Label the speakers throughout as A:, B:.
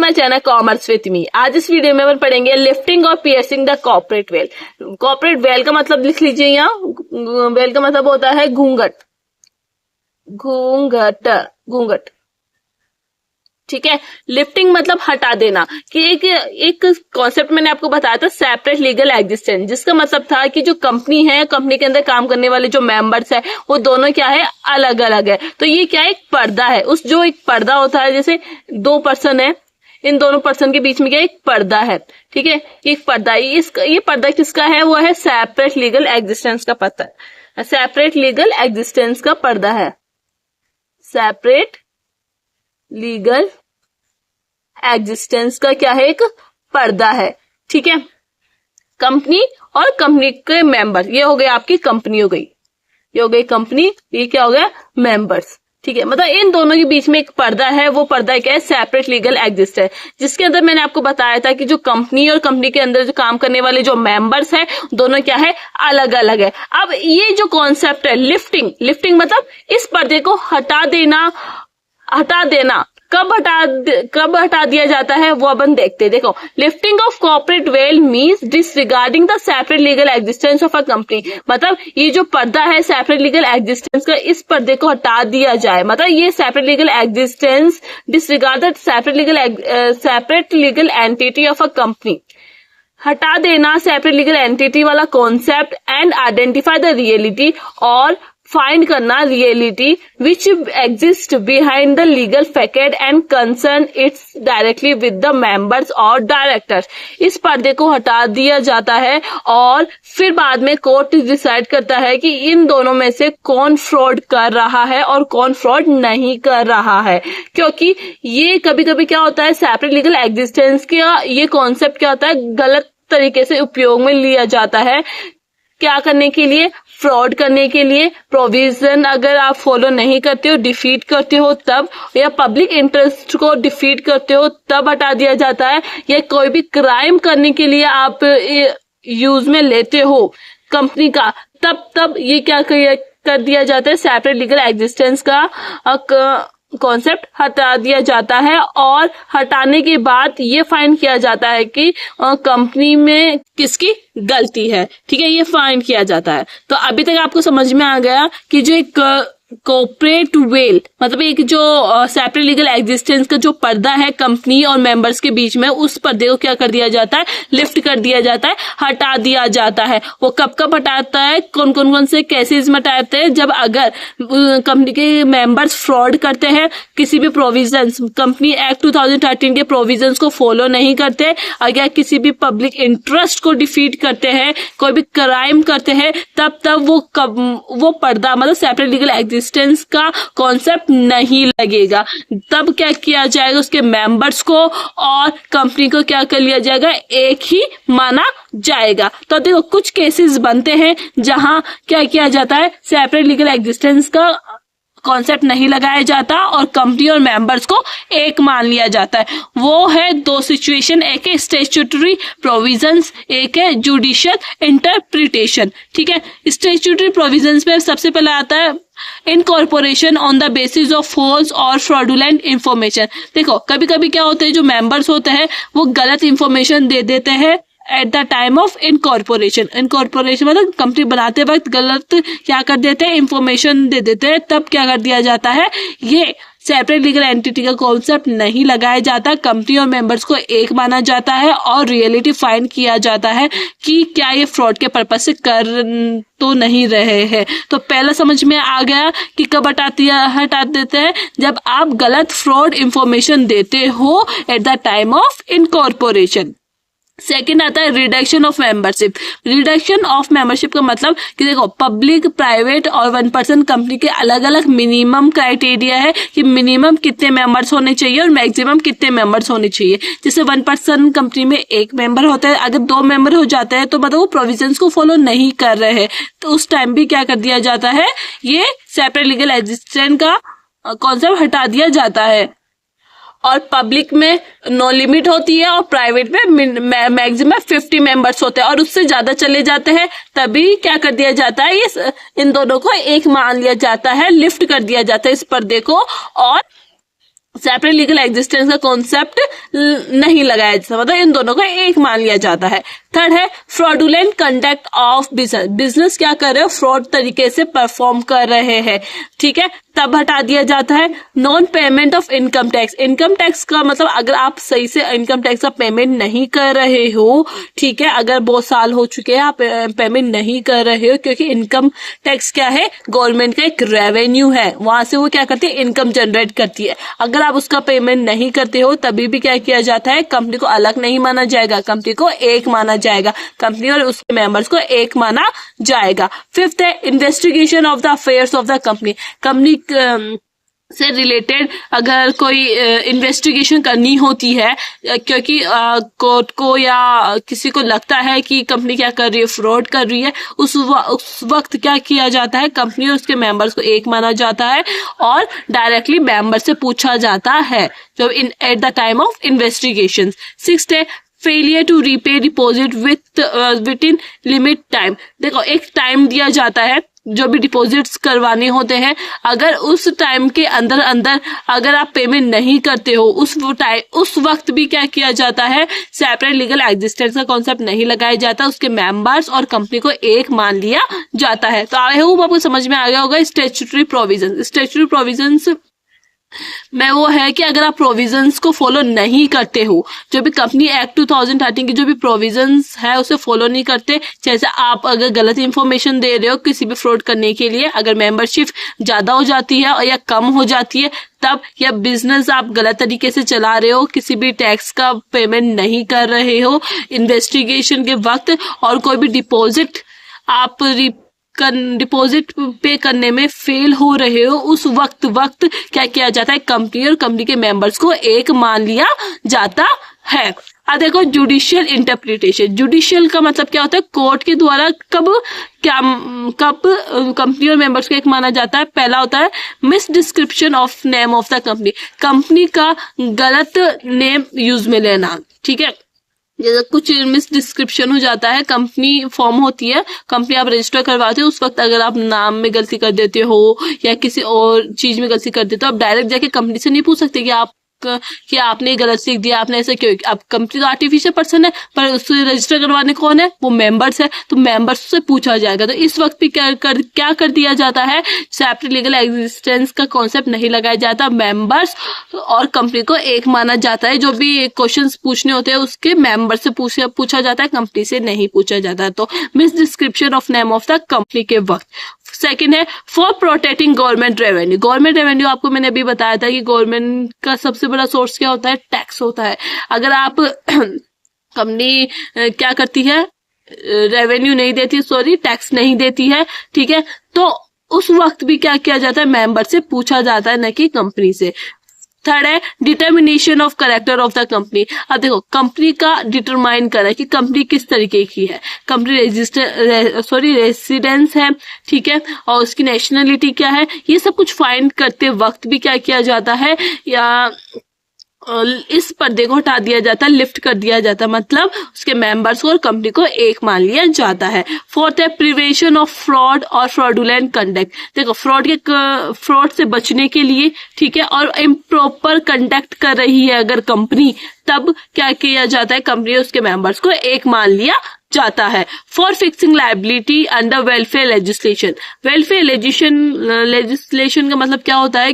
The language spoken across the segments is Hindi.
A: My channel commerce with me. आज इस वीडियो में अपन पढ़ेंगे लिफ्टिंग और piercing the corporate veil. Corporate veil का मतलब लिख लीजिए यहाँ। वेल का मतलब होता है घूंघट, घूंघट, घूंघट। ठीक है। लिफ्टिंग मतलब हटा देना कि एक कॉन्सेप्ट मैंने आपको बताया था सेपरेट लीगल एग्जिस्टेंस, जिसका मतलब था कि जो कंपनी है, कंपनी के अंदर काम करने वाले जो मेंबर्स है वो दोनों क्या है, अलग अलग है। तो ये क्या है, एक पर्दा है। उस जो एक पर्दा होता है, जैसे दो पर्सन है, इन दोनों पर्सन के बीच में क्या एक पर्दा है। ठीक है, एक पर्दा, ये पर्दा किसका है, वो है सेपरेट लीगल एग्जिस्टेंस का पर्दा है। सेपरेट लीगल एग्जिस्टेंस का पर्दा है, सेपरेट लीगल एग्जिस्टेंस का क्या है, एक पर्दा है। ठीक है। कंपनी और कंपनी के मेंबर, ये हो गई आपकी कंपनी हो गई, ये हो गई कंपनी, ये क्या हो गया, मेंबर्स। ठीक है, मतलब इन दोनों के बीच में एक पर्दा है, वो पर्दा क्या है, सेपरेट लीगल एग्जिस्टेंस, जिसके अंदर मैंने आपको बताया था कि जो कंपनी और कंपनी के अंदर जो काम करने वाले जो मेंबर्स हैं दोनों क्या है, अलग अलग है। अब ये जो कॉन्सेप्ट है लिफ्टिंग, लिफ्टिंग मतलब इस पर्दे को हटा देना, हटा देना। कब हटा दिया जाता है वो अपन देखते हैं। देखो, lifting of corporate veil means disregarding the separate legal existence of a company. मतलब ये जो पर्दा है सेपरेट लीगल एग्जिस्टेंस का, इस पर्दे को हटा दिया जाए। मतलब ये separate legal existence disregard the separate legal entity of a company. हटा देना सेपरेट लीगल एंटिटी वाला concept and identify the reality, और फाइंड करना reality which exist behind the legal fact and concern it's directly with the members और डायरेक्टर्स। इस पर्दे को हटा दिया जाता है और फिर बाद में कोर्ट डिसाइड करता है कि इन दोनों में से कौन फ्रॉड कर रहा है और कौन फ्रॉड नहीं कर रहा है। क्योंकि ये कभी कभी क्या होता है, सेपरेट लीगल एग्जिस्टेंस का ये कॉन्सेप्ट क्या होता है, गलत तरीके से उपयोग में लिया जाता है। क्या करने के लिए, फ्रॉड करने के लिए। प्रोविजन अगर आप फॉलो नहीं करते हो, डिफीट करते हो तब, या पब्लिक इंटरेस्ट को डिफीट करते हो तब हटा दिया जाता है। या कोई भी क्राइम करने के लिए आप यूज में लेते हो कंपनी का, तब ये क्या कर दिया जाता है, सेपरेट लीगल एग्जिस्टेंस का कॉन्सेप्ट हटा दिया जाता है। और हटाने के बाद ये फाइंड किया जाता है कि कंपनी में किसकी गलती है। ठीक है, ये फाइंड किया जाता है। तो अभी तक आपको समझ में आ गया कि जो एक कॉर्पोरेट वेल मतलब एक जो सेपरेट लीगल एग्जिस्टेंस का जो पर्दा है कंपनी और मेंबर्स के बीच में, उस पर्दे को क्या कर दिया जाता है, लिफ्ट कर दिया जाता है, हटा दिया जाता है। वो कब हटाता है, कौन से केसेस में हटाते हैं, जब अगर कंपनी के मेंबर्स फ्रॉड करते हैं, किसी भी प्रोविजंस, कंपनी एक्ट 2013 के प्रोविजंस को फॉलो नहीं करते, अगर किसी भी पब्लिक इंटरेस्ट को डिफीट करते हैं, कोई भी क्राइम करते हैं, तब वो पर्दा मतलब सेपरेट लीगल एग्जिस्टेंस का कॉन्सेप्ट नहीं लगेगा। तब क्या किया जाएगा, उसके मेंबर्स को और कंपनी को क्या कर लिया जाएगा, एक ही माना जाएगा। तो देखो कुछ केसेस बनते हैं जहां क्या किया जाता है, सेपरेट लीगल एग्जिस्टेंस का कॉन्सेप्ट नहीं लगाया जाता और कंपनी और मेंबर्स को एक मान लिया जाता है। वो है दो सिचुएशन, एक है स्टैट्यूटरी प्रोविजंस, एक है जुडिशियल इंटरप्रिटेशन। ठीक है, स्टैट्यूटरी प्रोविजंस में सबसे पहले आता है incorporation on the basis of false और फ्रॉडुलेंट इंफॉर्मेशन। देखो कभी कभी क्या होते हैं, जो मेंबर्स होते हैं वो गलत इंफॉर्मेशन दे देते हैं eight the time of incorporation. Incorporation मतलब कंपनी बनाते वक्त गलत क्या कर देते हैं, इंफॉर्मेशन दे देते हैं, तब क्या कर दिया जाता है, ये सेपरेट लीगल एंटिटी का कॉन्सेप्ट नहीं लगाया जाता, कंपनी और मेंबर्स को एक माना जाता है और रियलिटी फाइंड किया जाता है कि क्या ये फ्रॉड के पर्पस से कर तो नहीं रहे हैं। तो पहला समझ में आ गया कि कब हटा देते हैं, जब आप गलत फ्रॉड इंफॉर्मेशन देते हो eight the time of incorporation. Second आता है reduction of membership. Reduction of membership का मतलब कि देखो पब्लिक, प्राइवेट और 1% कंपनी के अलग अलग मिनिमम क्राइटेरिया है कि मिनिमम कितने मेंबर्स होने चाहिए और मैक्सिमम कितने मेंबर्स होने चाहिए। जैसे 1% कंपनी में एक मेंबर होता है, अगर 2 मेंबर हो जाते हैं तो मतलब वो प्रोविजंस को फॉलो नहीं कर रहे हैं, तो उस टाइम भी क्या कर दिया जाता है, ये सेपरेट लीगल एग्जिस्टेंस का कॉन्सेप्ट हटा दिया जाता है। और पब्लिक में नो लिमिट होती है और प्राइवेट में मैक्सिमम 50 मेंबर्स होते हैं और उससे ज्यादा चले जाते हैं, तभी क्या कर दिया जाता है, ये इन दोनों को एक मान लिया जाता है, लिफ्ट कर दिया जाता है इस पर्दे को और सेपरेट लीगल एग्जिस्टेंस का कॉन्सेप्ट नहीं लगाया जाता, मतलब इन दोनों को एक मान लिया जाता है। थर्ड है fraudulent conduct of business, business क्या कर रहे हो, फ्रॉड तरीके से परफॉर्म कर रहे हैं, ठीक है, तब हटा दिया जाता है। Non payment of income tax, income tax का मतलब अगर आप सही से इनकम टैक्स का पेमेंट नहीं कर रहे हो, ठीक है, अगर बहुत साल हो चुके हैं आप पेमेंट नहीं कर रहे हो, क्योंकि इनकम टैक्स क्या है, गवर्नमेंट का एक रेवेन्यू है, वहां से वो क्या करती है, इनकम जनरेट करती है। अगर आप उसका पेमेंट नहीं करते हो तभी भी क्या किया जाता है, कंपनी को अलग नहीं माना जाएगा, कंपनी को एक माना जाएगा, कंपनी और उसके मेंबर्स को एक माना जाएगा। फिफ्थ है investigation of the affairs of the company, company से रिलेटेड अगर कोई इन्वेस्टिगेशन करनी होती है, क्योंकि कोर्ट को या किसी को लगता है कि कंपनी क्या कर रही है, फ्रॉड कर रही है, उस वक्त क्या किया जाता है, कंपनी और उसके मेंबर्स को एक माना जाता है और डायरेक्टली मेंबर से पूछा जाता है जब at the time of investigation. Sixth है failure to repay deposit within limit time, देखो एक टाइम दिया जाता है जो भी डिपॉजिट्स करवाने होते हैं, अगर उस टाइम के अंदर अगर आप पेमेंट नहीं करते हो, उस वक्त भी क्या किया जाता है, सेपरेट लीगल एग्जिस्टेंस का कॉन्सेप्ट नहीं लगाया जाता, उसके मेंबर्स और कंपनी को एक मान लिया जाता है। तो आई होप आपको समझ में आ गया होगा स्टैट्यूटरी प्रोविजन। स्टैट्यूटरी प्रोविजंस में वो है कि अगर आप प्रोविजंस को फॉलो नहीं करते हो, जो भी कंपनी एक्ट 2013 की जो भी प्रोविजंस है उसे फॉलो नहीं करते, जैसे आप अगर गलत इंफॉर्मेशन दे रहे हो किसी भी फ्रॉड करने के लिए, अगर मेंबरशिप ज्यादा हो जाती है या कम हो जाती है तब, या बिजनेस आप गलत तरीके से चला रहे हो, किसी भी टैक्स का पेमेंट नहीं कर रहे हो इन्वेस्टिगेशन के वक्त, और कोई भी डिपॉजिट आप डिपॉजिट पे करने में फेल हो रहे हो, उस वक्त क्या किया जाता है, कंपनी और कंपनी के मेंबर्स को एक मान लिया जाता है। अब देखो जुडिशियल इंटरप्रिटेशन, जुडिशियल का मतलब क्या होता है, कोर्ट के द्वारा कब कंपनी और मेंबर्स को एक माना जाता है। पहला होता है miss description of name of the company, company का गलत नेम यूज में लेना, ठीक है, जैसे कुछ मिस डिस्क्रिप्शन हो जाता है, कंपनी फॉर्म होती है, कंपनी आप रजिस्टर करवाते हो, उस वक्त अगर आप नाम में गलती कर देते हो या किसी और चीज में गलती कर देते हो, आप डायरेक्ट जाके कंपनी से नहीं पूछ सकते कि आपने गलत लिख दिया, आपने ऐसा क्यों, अब कंपनी तो आर्टिफिशियल पर्सन है, पर उससे रजिस्टर करवाने कौन है, वो मेंबर्स है, तो मेंबर्स से पूछा जाएगा। तो इस वक्त भी क्या कर दिया जाता है, सेपरेट लीगल एग्जिस्टेंस का कॉन्सेप्ट नहीं लगाया जाता, मेंबर्स और कंपनी को एक माना जाता है, जो भी क्वेश्चंस पूछने होते हैं उसके मेंबर से पूछा जाता है, कंपनी से नहीं पूछा जाता। तो miss description of name of the company के वक्त। सेकेंड है for protecting government revenue, government revenue आपको मैंने अभी बताया था कि गवर्नमेंट का सबसे बड़ा सोर्स क्या होता है, टैक्स होता है। अगर आप कंपनी क्या करती है, रेवेन्यू नहीं देती, टैक्स नहीं देती है, ठीक है, तो उस वक्त भी क्या किया जाता है, मेंबर से पूछा जाता है, न कि कंपनी से। थर्ड है determination of character of the company, अब देखो कंपनी का डिटरमाइन करना है कि कंपनी किस तरीके की है, कंपनी रेसिडेंस है, ठीक है, और उसकी नेशनलिटी क्या है, ये सब कुछ फाइंड करते वक्त भी क्या किया जाता है, या इस पर्दे को हटा दिया जाता है, लिफ्ट कर दिया जाता है, मतलब उसके मेंबर्स को और कंपनी को एक मान लिया जाता है। फोर्थ है प्रिवेंशन ऑफ फ्रॉड और फ्रॉडुलेंट कंडक्ट, देखो फ्रॉड से बचने के लिए, ठीक है, और इम्प्रॉपर कंडक्ट कर रही है अगर कंपनी, तब क्या किया जाता है, कंपनी और उसके मेंबर्स को एक मान लिया जाता है। For fixing liability under welfare legislation, welfare legislation का मतलब क्या होता है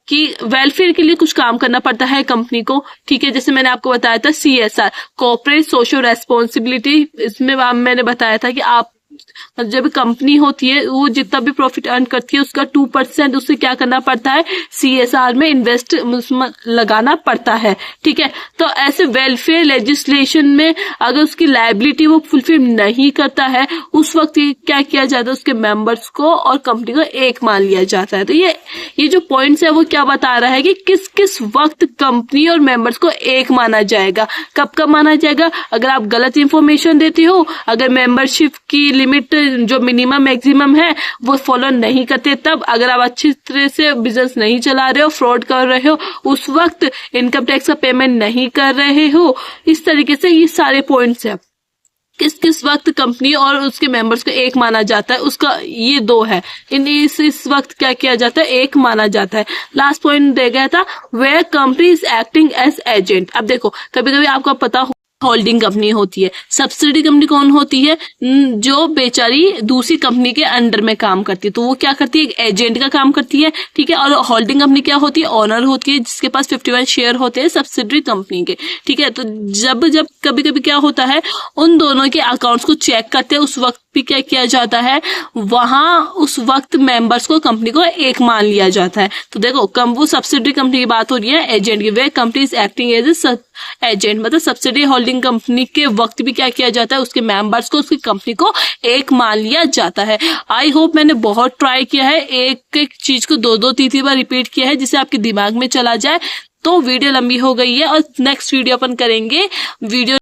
A: कि वेलफेयर के लिए कुछ काम करना पड़ता है कंपनी को, ठीक है, जैसे मैंने आपको बताया था CSR, कॉर्पोरेट सोशल रेस्पॉन्सिबिलिटी, इसमें मैंने बताया था कि आप जब कंपनी होती है वो जितना भी प्रॉफिट अर्न करती है उसका 2% उससे क्या करना पड़ता है, CSR में इन्वेस्ट लगाना पड़ता है, ठीक है। तो ऐसे वेलफेयर लेजिस्लेशन में अगर उसकी लायबिलिटी वो फुलफिल नहीं करता है, उस वक्त क्या किया जाता है, उसके मेंबर्स को और कंपनी को एक मान लिया जाता है। तो ये जो पॉइंट्स है वो क्या बता रहा है कि किस किस वक्त कंपनी और मेंबर्स को एक माना जाएगा, कब माना जाएगा, अगर आप गलत इंफॉर्मेशन देते हो, अगर मेंबरशिप की लिमिट जो मिनिमम मैक्सिमम है वो फॉलो नहीं करते, तब अगर आप अच्छी तरह से बिजनेस नहीं चला रहे हो, फ्रॉड कर रहे हो, उस वक्त इनकम टैक्स का पेमेंट नहीं कर रहे हो, इस तरीके से ये सारे पॉइंट्स हैं। किस किस वक्त कंपनी और उसके मेंबर्स को एक माना जाता है, उसका ये दो है। इस वक्त क्या किया जाता है, एक माना जाता है। लास्ट पॉइंट दे गया था where company is acting as agent. अब देखो कभी कभी आपको पता हो होल्डिंग कंपनी होती है, सब्सिडी कंपनी कौन होती है, जो बेचारी दूसरी कंपनी के अंडर में काम करती है, तो वो क्या करती है, एक एजेंट का काम करती है, ठीक है। और होल्डिंग कंपनी क्या होती है, ओनर होती है, जिसके पास 51 शेयर होते हैं सब्सिडरी कंपनी के, ठीक है। तो जब जब कभी कभी क्या होता है, उन दोनों के अकाउंट्स को चेक करते हैं, उस वक्त भी क्या किया जाता है, वहां उस वक्त मेंबर्स को कंपनी को एक मान लिया जाता है। तो देखो वो सब्सिडरी कंपनी की बात हो रही है, एजेंट की, वे company is acting as agent, मतलब सब्सिडरी होल्डिंग कंपनी के वक्त भी क्या किया जाता है, उसके मेंबर्स को, उसकी कंपनी को एक मान लिया जाता है। आई होप मैंने बहुत ट्राई किया है, एक एक चीज को दो दो तीन बार रिपीट किया है, जिससे आपके दिमाग में चला जाए। तो वीडियो लंबी हो गई है और नेक्स्ट वीडियो अपन करेंगे वीडियो